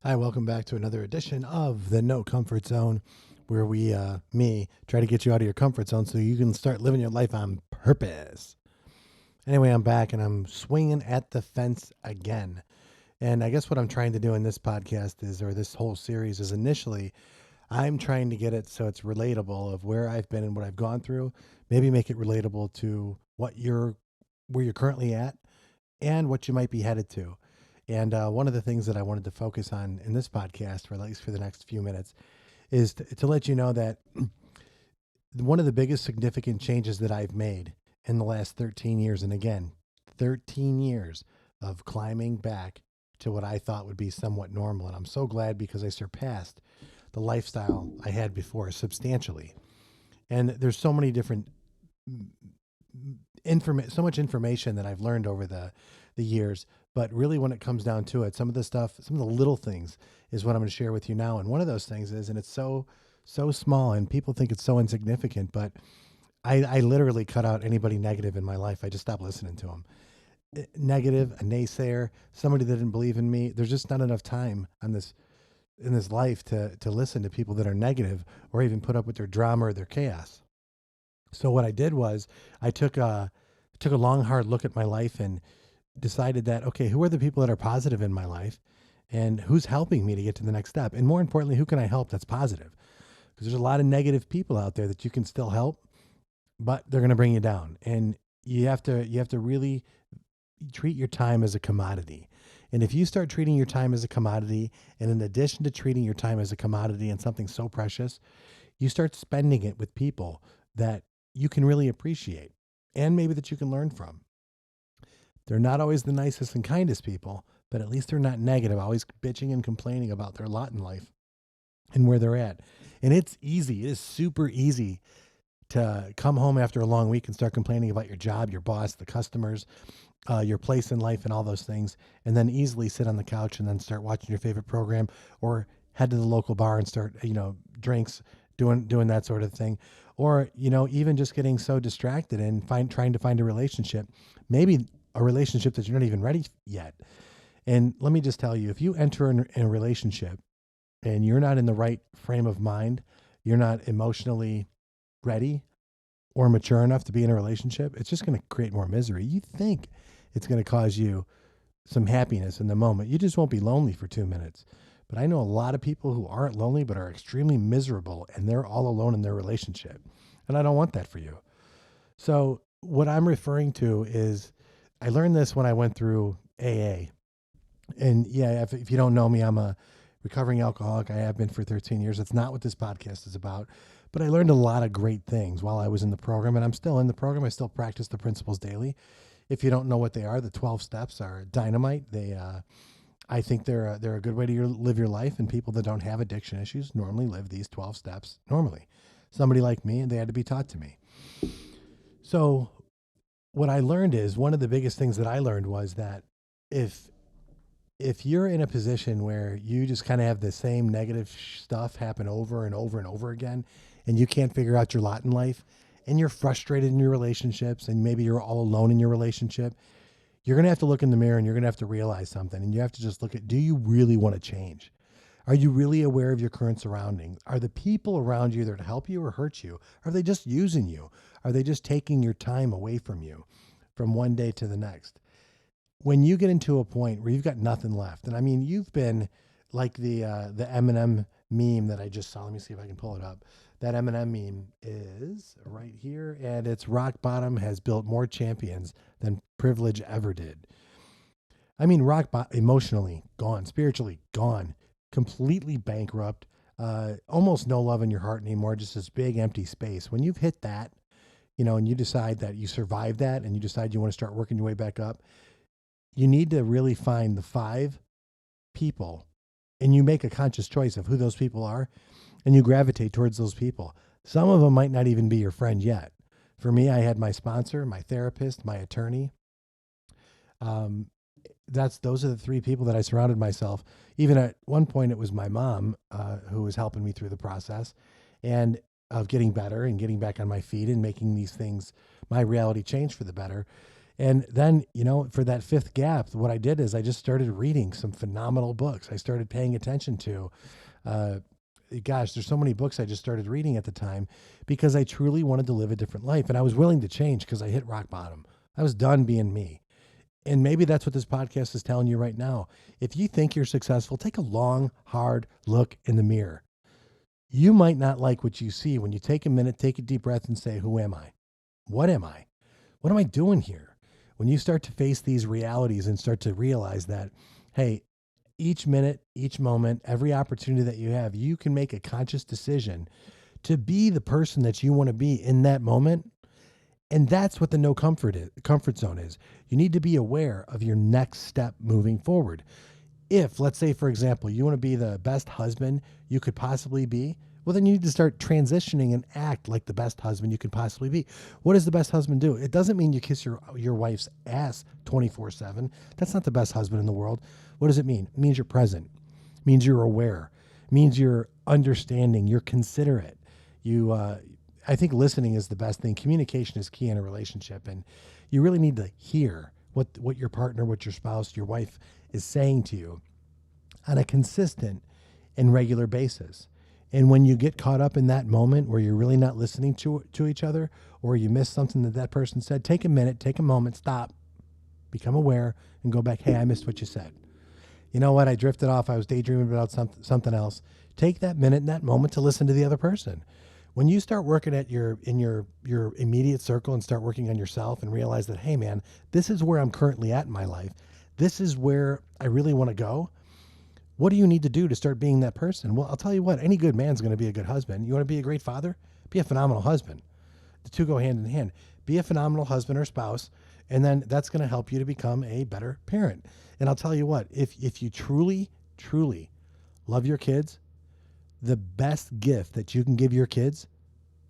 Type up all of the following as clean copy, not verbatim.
Hi, welcome back to another edition of the No Comfort Zone, where me, try to get you out of your comfort zone so you can start living your life on purpose. Anyway, I'm back and I'm swinging at the fence again. And I guess what I'm trying to do in this podcast is, or this whole series is initially, I'm trying to get it so it's relatable of where I've been and what I've gone through, maybe make it relatable to where you're currently at and what you might be headed to. And one of the things that I wanted to focus on in this podcast, for at least for the next few minutes, is to let you know that one of the biggest significant changes that I've made in the last 13 years, and again, 13 years of climbing back to what I thought would be somewhat normal. And I'm so glad because I surpassed the lifestyle I had before substantially. And there's so many different so much information that I've learned over the years. But really, when it comes down to it, some of the stuff, some of the little things, is what I'm going to share with you now. And one of those things is, and it's so small, and people think it's so insignificant, but I literally cut out anybody negative in my life. I just stopped listening to them. Negative, a naysayer, somebody that didn't believe in me. There's just not enough time on this in this life to listen to people that are negative or even put up with their drama or their chaos. So what I did was I took a long hard look at my life and decided that, okay, who are the people that are positive in my life and who's helping me to get to the next step? And more importantly, who can I help that's positive? Because there's a lot of negative people out there that you can still help, but they're going to bring you down. And you have to really treat your time as a commodity. And if you start treating your time as a commodity, and in addition to treating your time as a commodity and something so precious, you start spending it with people that you can really appreciate and maybe that you can learn from. They're not always the nicest and kindest people, but at least they're not negative, always bitching and complaining about their lot in life and where they're at. And it's easy, it is super easy to come home after a long week and start complaining about your job, your boss, the customers, your place in life, and all those things, and then easily sit on the couch and then start watching your favorite program or head to the local bar and start, drinks, doing that sort of thing, or even just getting so distracted and trying to find a relationship, maybe a relationship that you're not even ready yet. And let me just tell you, if you enter in a relationship and you're not in the right frame of mind, you're not emotionally ready or mature enough to be in a relationship, it's just going to create more misery. You think it's going to cause you some happiness in the moment. You just won't be lonely for 2 minutes. But I know a lot of people who aren't lonely but are extremely miserable and they're all alone in their relationship. And I don't want that for you. So, what I'm referring to is I learned this when I went through AA. And yeah, if you don't know me, I'm a recovering alcoholic. I have been for 13 years. That's not what this podcast is about. But I learned a lot of great things while I was in the program, and I'm still in the program. I still practice the principles daily. If you don't know what they are, the 12 steps are dynamite. I think they're a good way to live your life, and people that don't have addiction issues normally live these 12 steps normally. Somebody like me, and they had to be taught to me. So what I learned is one of the biggest things that I learned was that if if you're in a position where you just kind of have the same negative stuff happen over and over and over again, and you can't figure out your lot in life, and you're frustrated in your relationships, and maybe you're all alone in your relationship, you're going to have to look in the mirror and you're going to have to realize something. And you have to just look at, do you really want to change? Are you really aware of your current surroundings? Are the people around you there to help you or hurt you? Are they just using you? Are they just taking your time away from you from one day to the next? When you get into a point where you've got nothing left, and I mean, you've been like the Eminem meme that I just saw. Let me see if I can pull it up. That Eminem meme is right here, and it's rock bottom has built more champions than privilege ever did. I mean, emotionally gone, spiritually gone, completely bankrupt, almost no love in your heart anymore, just this big empty space. When you've hit that, and you decide that you survived that, and you decide you want to start working your way back up, you need to really find the 5 people, and you make a conscious choice of who those people are, and you gravitate towards those people. Some of them might not even be your friend yet. For me, I had my sponsor, my therapist, my attorney. Um, those are the 3 people that I surrounded myself. Even at one point, it was my mom who was helping me through the process and of getting better and getting back on my feet and making these things, my reality change for the better. And then, for that fifth gap, what I did is I just started reading some phenomenal books. I started paying attention to, uh, gosh, there's so many books I just started reading at the time because I truly wanted to live a different life. And I was willing to change because I hit rock bottom. I was done being me. And maybe that's what this podcast is telling you right now. If you think you're successful, take a long, hard look in the mirror. You might not like what you see when you take a minute, take a deep breath and say, who am I? What am I? What am I doing here? When you start to face these realities and start to realize that, hey, each minute, each moment, every opportunity that you have, you can make a conscious decision to be the person that you want to be in that moment. And that's what the comfort zone is. You need to be aware of your next step moving forward. If, let's say, for example, you want to be the best husband you could possibly be, well, then you need to start transitioning and act like the best husband you could possibly be. What does the best husband do? It doesn't mean you kiss your wife's ass 24/7. That's not the best husband in the world. What does it mean? It means you're present. It means you're aware. It means you're understanding. You're considerate. I think listening is the best thing. Communication is key in a relationship, and you really need to hear what your partner, what your spouse, your wife is saying to you on a consistent and regular basis. And when you get caught up in that moment where you're really not listening to each other, or you miss something that person said, take a minute, take a moment, stop, become aware, and go back. Hey, I missed what you said. You know what? I drifted off. I was daydreaming about something else. Take that minute and that moment to listen to the other person. When you start working at your immediate circle and start working on yourself and realize that, hey man, this is where I'm currently at in my life. This is where I really want to go. What do you need to do to start being that person? Well, I'll tell you what, any good man's going to be a good husband. You want to be a great father? Be a phenomenal husband. The two go hand in hand. Be a phenomenal husband or spouse, and then that's going to help you to become a better parent. And I'll tell you what, if you truly, truly love your kids, the best gift that you can give your kids,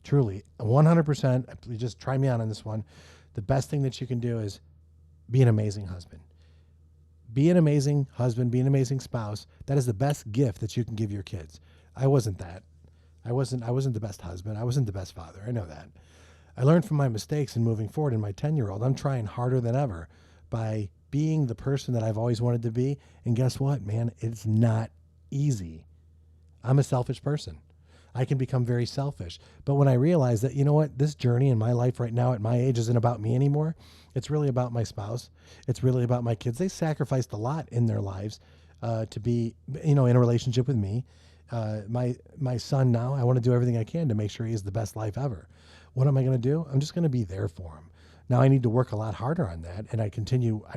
truly, 100%, please just try me out on this one, the best thing that you can do is be an amazing husband. Be an amazing husband, be an amazing spouse. That is the best gift that you can give your kids. I wasn't that. I wasn't the best husband. I wasn't the best father. I know that. I learned from my mistakes and moving forward in my 10-year-old. I'm trying harder than ever by being the person that I've always wanted to be. And guess what, man? It's not easy. I'm a selfish person. I can become very selfish. But when I realize that, you know what, this journey in my life right now at my age isn't about me anymore. It's really about my spouse. It's really about my kids. They sacrificed a lot in their lives to be, in a relationship with me. My son now, I want to do everything I can to make sure he has the best life ever. What am I going to do? I'm just going to be there for him. Now I need to work a lot harder on that, and I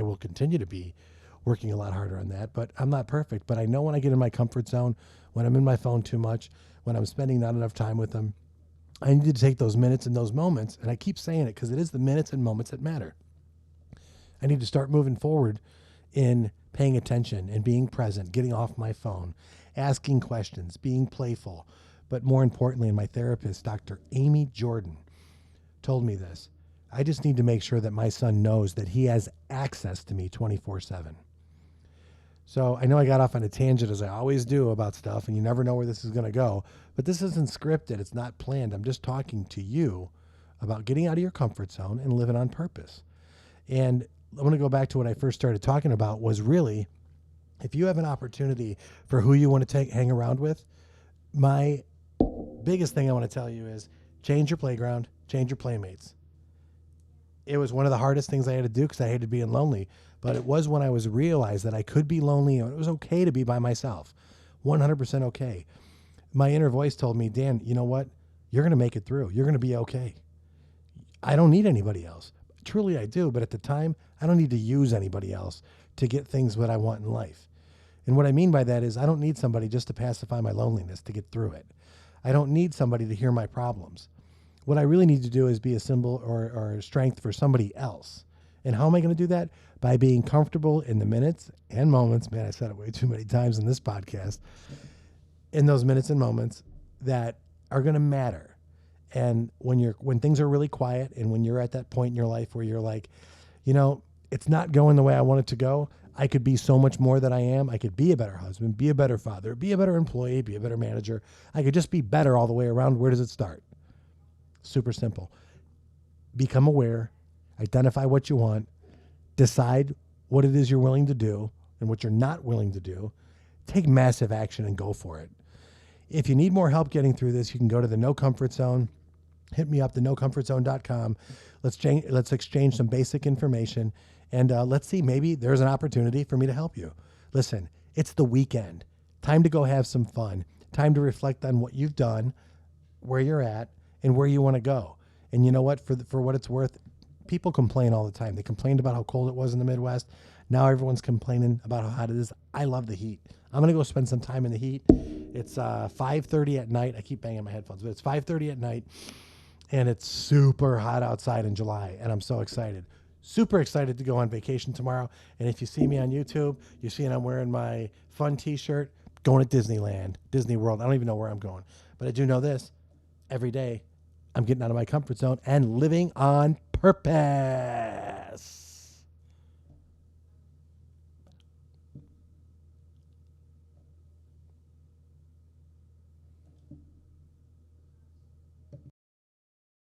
will continue to be working a lot harder on that, but I'm not perfect. But I know when I get in my comfort zone, when I'm in my phone too much, when I'm spending not enough time with them, I need to take those minutes and those moments, and I keep saying it because it is the minutes and moments that matter. I need to start moving forward in paying attention and being present, getting off my phone, asking questions, being playful. But more importantly, and my therapist, Dr. Amy Jordan, told me this. I just need to make sure that my son knows that he has access to me 24/7. So I know I got off on a tangent, as I always do, about stuff, and you never know where this is going to go. But this isn't scripted. It's not planned. I'm just talking to you about getting out of your comfort zone and living on purpose. And I want to go back to what I first started talking about was really, if you have an opportunity for who you want to hang around with, my biggest thing I want to tell you is change your playground, change your playmates. It was one of the hardest things I had to do because I hated being lonely. But it was when I was realized that I could be lonely and it was okay to be by myself. 100% okay. My inner voice told me, Dan, you know what? You're going to make it through. You're going to be okay. I don't need anybody else. Truly I do, but at the time, I don't need to use anybody else to get things that I want in life. And what I mean by that is I don't need somebody just to pacify my loneliness to get through it. I don't need somebody to hear my problems. What I really need to do is be a symbol or a strength for somebody else. And how am I going to do that? By being comfortable in the minutes and moments. Man, I said it way too many times in this podcast. In those minutes and moments that are going to matter. And when things are really quiet and when you're at that point in your life where you're like, it's not going the way I want it to go. I could be so much more than I am. I could be a better husband, be a better father, be a better employee, be a better manager. I could just be better all the way around. Where does it start? Super simple. Become aware, identify what you want, decide what it is you're willing to do and what you're not willing to do. Take massive action and go for it. If you need more help getting through this, you can go to the No Comfort Zone. Hit me up, the nocomfortzone.com. Let's exchange some basic information, and let's see, maybe there's an opportunity for me to help you. Listen, it's the weekend. Time to go have some fun. Time to reflect on what you've done, where you're at, and where you want to go. And you know what? For what it's worth, people complain all the time. They complained about how cold it was in the Midwest. Now everyone's complaining about how hot it is. I love the heat. I'm going to go spend some time in the heat. It's 5:30 at night. I keep banging my headphones, but it's 5:30 at night, and it's super hot outside in July, and I'm so excited. Super excited to go on vacation tomorrow. And if you see me on YouTube, you're seeing I'm wearing my fun t-shirt, going to Disneyland, Disney World. I don't even know where I'm going, but I do know this. Every day, I'm getting out of my comfort zone and living on purpose.